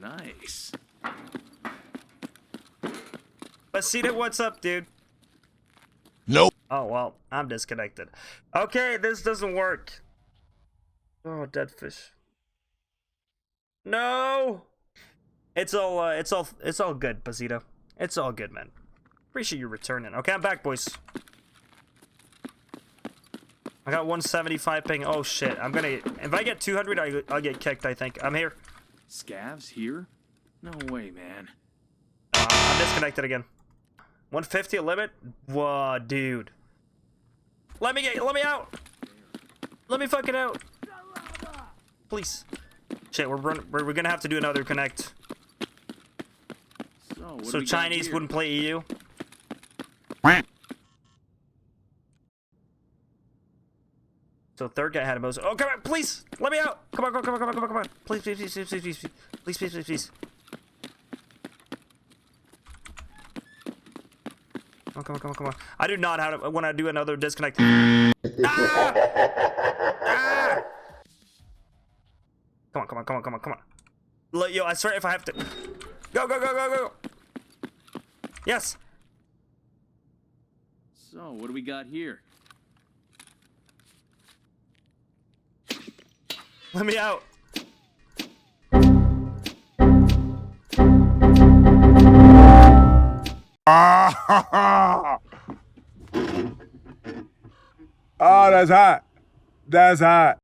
Nice. Basita, what's up, dude? Nope. Oh, well, I'm disconnected. Okay, this doesn't work. Oh, dead fish. No! It's all good, Basita. It's all good, man. Appreciate you returning. Okay, I'm back, boys. I got 175 ping. Oh, shit. I'm gonna... If I get 200, I'll get kicked, I think. I'm here. Scavs here? No way, man. I'm disconnected again. 150 a limit? Whoa, dude. Let me out! Let me fucking out! Please. Shit, we're gonna have to do another connect. So Chinese wouldn't play EU? So third guy had a most. Oh, come on, please! Let me out! Come on, come on. Please. Please. Oh, come on. I do not have to, when I do another disconnect. Ah! Ah! Come on. Look, yo, I swear if I have to. Go. Yes. So, what do we got here? Let me out. Oh, that's hot. That's hot.